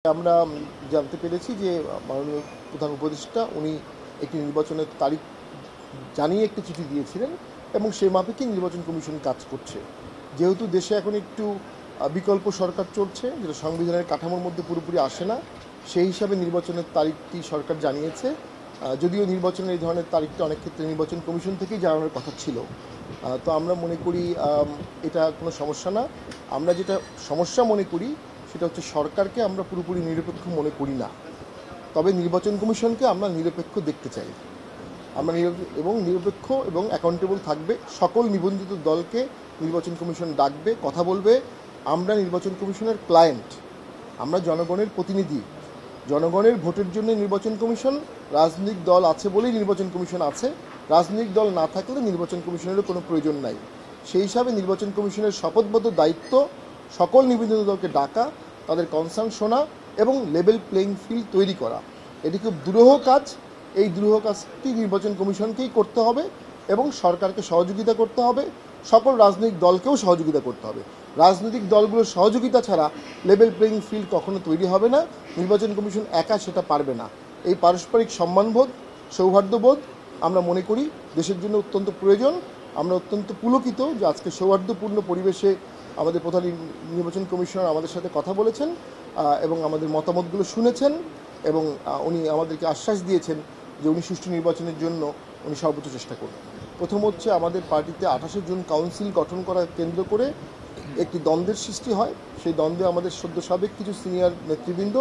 আমরা জানতে পেরেছি যে মাননীয় প্রধান উপদেষ্টা উনি একটি নির্বাচনের তারিখ জানিয়ে একটি চিঠি দিয়েছিলেন এবং সেই মাফিকই নির্বাচন কমিশন কাজ করছে। যেহেতু দেশে এখন একটু বিকল্প সরকার চলছে, যেটা সংবিধানের কাঠামোর মধ্যে পুরোপুরি আসে না, সেই হিসাবে নির্বাচনের তারিখটি সরকার জানিয়েছে। যদিও নির্বাচনের এই ধরনের তারিখটা অনেক ক্ষেত্রে নির্বাচন কমিশন থেকেই জানানোর কথা ছিল। তো আমরা মনে করি এটা কোনো সমস্যা না। আমরা যেটা সমস্যা মনে করি সেটা হচ্ছে সরকারকে আমরা পুরোপুরি নিরপেক্ষ মনে করি না, তবে নির্বাচন কমিশনকে আমরা নিরপেক্ষ দেখতে চাই। আমরা নিরপেক্ষ এবং অ্যাকাউন্টেবল থাকবে। সকল নিবন্ধিত দলকে নির্বাচন কমিশন ডাকবে, কথা বলবে। আমরা নির্বাচন কমিশনের ক্লায়েন্ট, আমরা জনগণের প্রতিনিধি। জনগণের ভোটের জন্য নির্বাচন কমিশন, রাজনৈতিক দল আছে বলেই নির্বাচন কমিশন আছে। রাজনৈতিক দল না থাকলে নির্বাচন কমিশনেরও কোনো প্রয়োজন নাই। সেই হিসাবে নির্বাচন কমিশনের শপথবদ্ধ দায়িত্ব সকল নিবন্ধিত দলকে ডাকা, তাদের কনসার্ন শোনা এবং লেভেল প্লেইং ফিল্ড তৈরি করা। এটি খুব দুরূহ কাজ। এই দুরূহ কাজটি নির্বাচন কমিশনকেই করতে হবে এবং সরকারকে সহযোগিতা করতে হবে, সকল রাজনৈতিক দলকেও সহযোগিতা করতে হবে। রাজনৈতিক দলগুলোর সহযোগিতা ছাড়া লেভেল প্লেইং ফিল্ড কখনো তৈরি হবে না। নির্বাচন কমিশন একা সেটা পারবে না। এই পারস্পরিক সম্মানবোধ, সৌহার্দ্যবোধ আমরা মনে করি দেশের জন্য অত্যন্ত প্রয়োজন। আমরা অত্যন্ত পুলকিত যে আজকে সৌহার্দ্যপূর্ণ পরিবেশে আমাদের প্রধান নির্বাচন কমিশনার আমাদের সাথে কথা বলেছেন এবং আমাদের মতামতগুলো শুনেছেন এবং উনি আমাদেরকে আশ্বাস দিয়েছেন যে উনি সুষ্ঠু নির্বাচনের জন্য উনি সর্বোচ্চ চেষ্টা করবেন। প্রথম হচ্ছে আমাদের পার্টিতে 28 জুন কাউন্সিল গঠন করা কেন্দ্র করে একটি দ্বন্দ্বের সৃষ্টি হয়। সেই দ্বন্দ্বে আমাদের সদ্য সাবেক কিছু সিনিয়র নেতৃবৃন্দ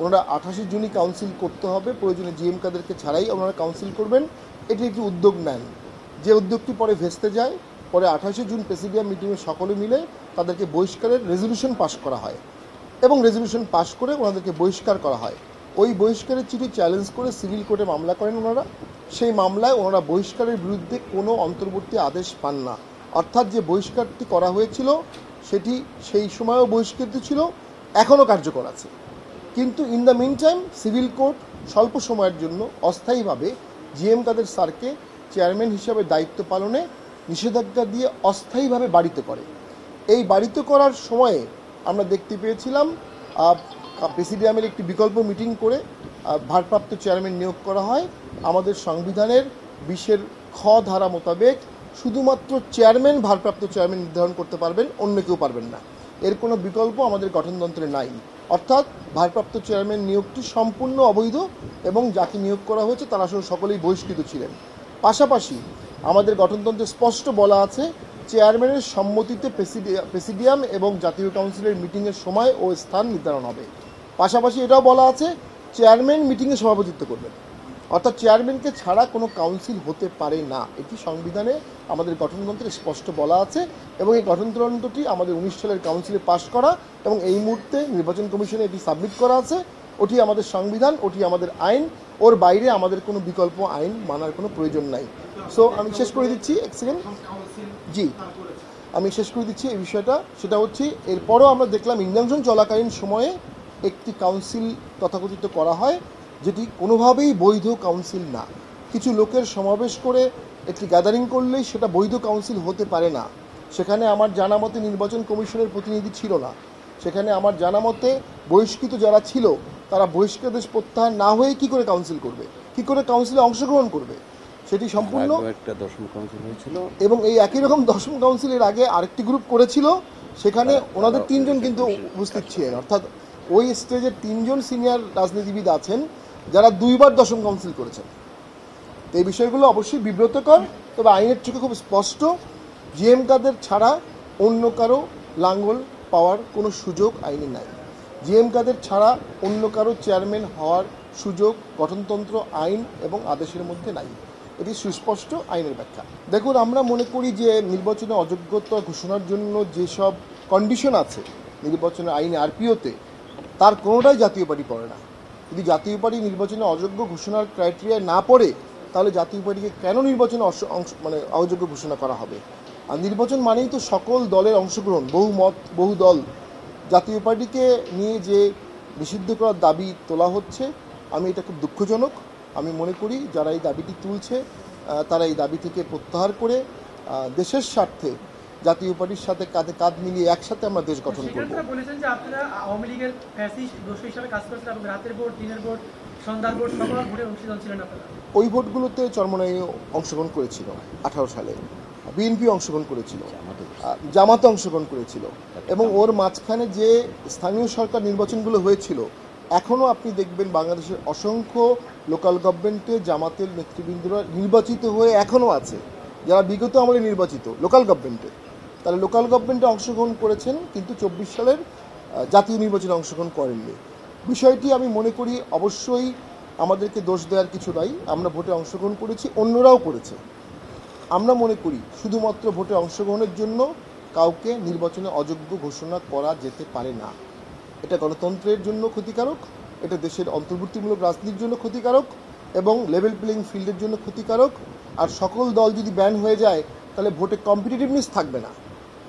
ওনারা 28 জুনই কাউন্সিল করতে হবে, প্রয়োজনে জিএম কাদেরকে ছাড়াই ওনারা কাউন্সিল করবেন, এটি একটি উদ্যোগ নেন। যে উদ্যোগটি পরে ভেস্তে যায়। পরে 28 জুন প্রেসিডিয়াম মিটিংয়ে সকলে মিলে তাদেরকে বহিষ্কারের রেজলিউশন পাস করা হয় এবং রেজলিউশন পাস করে ওনাদেরকে বহিষ্কার করা হয়। ওই বহিষ্কারের চিঠি চ্যালেঞ্জ করে সিভিল কোর্টে মামলা করেন ওনারা। সেই মামলায় ওনারা বহিষ্কারের বিরুদ্ধে কোনো অন্তর্বর্তী আদেশ পান না। অর্থাৎ যে বহিষ্কারটি করা হয়েছিল সেটি সেই সময়ও বহিষ্কৃত ছিল, এখনও কার্যকর আছে। কিন্তু in the meantime civil court স্বল্প সময়ের জন্য অস্থায়ীভাবে জিএম কাদের স্যারকে চেয়ারম্যান হিসাবে দায়িত্ব পালনে নিষেধাজ্ঞা দিয়ে অস্থায়ীভাবে বাড়িতে করে। এই বাড়িতে করার সময়ে আমরা দেখতে পেয়েছিলাম প্রেসিডিয়ামের একটি বিকল্প মিটিং করে ভারপ্রাপ্ত চেয়ারম্যান নিয়োগ করা হয়। আমাদের সংবিধানের 20 খ ধারা মোতাবেক শুধুমাত্র চেয়ারম্যান ভারপ্রাপ্ত চেয়ারম্যান নির্ধারণ করতে পারবেন, অন্য কেউ পারবেন না। এর কোনো বিকল্প আমাদের গঠনতন্ত্রে নাই। অর্থাৎ ভারপ্রাপ্ত চেয়ারম্যান নিয়োগটি সম্পূর্ণ অবৈধ এবং যাকে নিয়োগ করা হয়েছে তারা সকলেই বহিষ্কৃত ছিলেন। পাশাপাশি আমাদের গঠনতন্ত্রে স্পষ্ট বলা আছে চেয়ারম্যানের সম্মতিতে প্রেসিডিয়াম এবং জাতীয় কাউন্সিলের মিটিংয়ের সময় ও স্থান নির্ধারণ হবে। পাশাপাশি এটাও বলা আছে চেয়ারম্যান মিটিংয়ে সভাপতিত্ব করবেন। অর্থাৎ চেয়ারম্যানকে ছাড়া কোনো কাউন্সিল হতে পারে না। এটি সংবিধানে আমাদের গঠনতন্ত্রে স্পষ্ট বলা আছে এবং এই গঠনতন্ত্রটি আমাদের 19 সালের কাউন্সিলে পাশ করা এবং এই মুহূর্তে নির্বাচন কমিশনে এটি সাবমিট করা আছে। ওটি আমাদের সংবিধান, ওটি আমাদের আইন, ওর বাইরে আমাদের কোনো বিকল্প আইন মানার কোনো প্রয়োজন নাই। সো আমি শেষ করে দিচ্ছি, এক সেকেন্ড, জি আমি শেষ করে দিচ্ছি এই বিষয়টা। সেটা হচ্ছে এরপরও আমরা দেখলাম ইনজাংশন চলাকালীন সময়ে একটি কাউন্সিল তথাকথিত করা হয় যেটি কোনোভাবেই বৈধ কাউন্সিল না। কিছু লোকের সমাবেশ করে একটি গ্যাদারিং করলেই সেটা বৈধ কাউন্সিল হতে পারে না। সেখানে আমার জানা মতে নির্বাচন কমিশনের প্রতিনিধি ছিল না। সেখানে আমার জানা মতে বহিষ্কৃত যারা ছিল তারা বহিষ্কৃতাদেশ প্রত্যাহার না হয়ে কী করে কাউন্সিল করবে, কী করে কাউন্সিলে অংশগ্রহণ করবে, সেটি সম্পূর্ণ একটা দশম কাউন্সিল হয়েছিল এবং এই একই রকম দশম কাউন্সিলের আগে আরেকটি গ্রুপ করেছিল। সেখানে ওনাদের 3 জন কিন্তু উপস্থিত ছিলেন। অর্থাৎ ওই স্টেজের 3 জন সিনিয়র রাজনীতিবিদ আছেন যারা 2 বার দশম কাউন্সিল করেছেন। তো এই বিষয়গুলো অবশ্যই বিব্রতকর, তবে আইনের চোখে খুব স্পষ্ট জিএম কাদের ছাড়া অন্য কারো লাঙ্গল পাওয়ার কোনো সুযোগ আইনে নাই। জিএম কাদের ছাড়া অন্য কারো চেয়ারম্যান হওয়ার সুযোগ গঠনতন্ত্র, আইন এবং আদেশের মধ্যে নাই। এটি সুস্পষ্ট আইনের ব্যাখ্যা। দেখুন, আমরা মনে করি যে নির্বাচনে অযোগ্যতা ঘোষণার জন্য যেসব কন্ডিশন আছে নির্বাচনের আইনে আরপিওতে, তার কোনোটাই জাতীয় পার্টি পড়ে না। যদি জাতীয় পার্টি নির্বাচনে অযোগ্য ঘোষণার ক্রাইটেরিয়ায় না পড়ে তাহলে জাতীয় পার্টিকে কেন নির্বাচনে অযোগ্য ঘোষণা করা হবে? আর নির্বাচন মানেই তো সকল দলের অংশগ্রহণ, বহু মত বহু দল। জাতীয় পার্টিকে নিয়ে যে নিষিদ্ধ করার দাবি তোলা হচ্ছে, আমি এটা খুব দুঃখজনক। আমি মনে করি যারা এই দাবিটি তুলছে তারা এই দাবি থেকে প্রত্যাহার করে দেশের স্বার্থে জাতীয় পার্টির সাথে কাঁধে কাঁধ মিলিয়ে একসাথে আমরা দেশ গঠন করব। সেক্ষেত্রে বলেছেন যে আপনারা আওয়ামী লীগের ফ্যাসিস্ট দোষী হিসাবে কাজ করছেন এবং রাতের ভোট, দিনের ভোট, সন্ধ্যার ভোট সকল ভোটে অংশীদার ছিলেন আপনারা। ওই ভোটগুলোতে চরমনাই অংশগ্রহণ করেছিল 18 সালে, বিএনপি অংশগ্রহণ করেছিল, জামাত অংশগ্রহণ করেছিল, এবং ওর মাঝখানে যে স্থানীয় সরকার নির্বাচনগুলো হয়েছিল, এখনও আপনি দেখবেন বাংলাদেশের অসংখ্য লোকাল গভর্নমেন্টে জামাতের নেতৃবৃন্দরা নির্বাচিত হয়ে এখনও আছে, যারা বিগত আমলে নির্বাচিত লোকাল গভর্নমেন্টে, তারা লোকাল গভর্নমেন্টে অংশগ্রহণ করেছেন কিন্তু 24 সালের জাতীয় নির্বাচনে অংশগ্রহণ করেননি। বিষয়টি আমি মনে করি অবশ্যই আমাদেরকে দোষ দেওয়ার কিছু নাই, আমরা ভোটে অংশগ্রহণ করেছি, অন্যরাও করেছে। আমরা মনে করি শুধুমাত্র ভোটে অংশগ্রহণের জন্য কাউকে নির্বাচনে অযোগ্য ঘোষণা করা যেতে পারে না। এটা গণতন্ত্রের জন্য ক্ষতিকারক, এটা দেশের অন্তর্ভুক্তিমূলক রাজনীতির জন্য ক্ষতিকারক, এবং লেভেল প্লেইং ফিল্ডের জন্য ক্ষতিকারক। আর সকল দল যদি ব্যান হয়ে যায় তাহলে ভোটে কম্পিটিটিভনেস থাকবে না।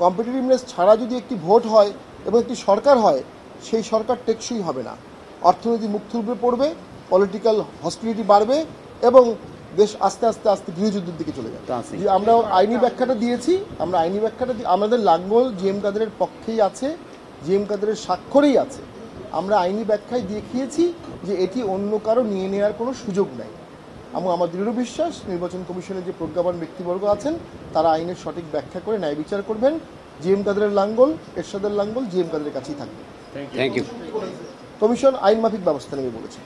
কম্পিটিটিভনেস ছাড়া যদি একটি ভোট হয় এবং একটি সরকার হয়, সেই সরকার টেকসই হবে না, অর্থনীতি মুখ থুবড়ে পড়বে, পলিটিক্যাল হস্টিলিটি বাড়বে এবং দেশ আস্তে আস্তে আস্তে গৃহযুদ্ধের দিকে চলে যাবে। আমরা আইনি ব্যাখ্যাটা দিয়েছি, আমাদের লাঙ্গল জিএম কাদেরের পক্ষেই আছে, জিএম কাদেরের স্বাক্ষরেই আছে। আমরা আইনি ব্যাখ্যায় দেখিয়েছি যে এটি অন্য কারো নিয়ে নেওয়ার কোনো সুযোগ নাই, এবং আমার দৃঢ় বিশ্বাস নির্বাচন কমিশনের যে প্রজ্ঞাবান ব্যক্তিবর্গ আছেন তারা আইনের সঠিক ব্যাখ্যা করে ন্যায় বিচার করবেন। জিএম কাদেরের লাঙ্গল, এরশাদের লাঙ্গল জিএম কাদেরের কাছেই থাকবে। Thank you. কমিশন আইন মাফিক ব্যবস্থা নেবে বলেছে।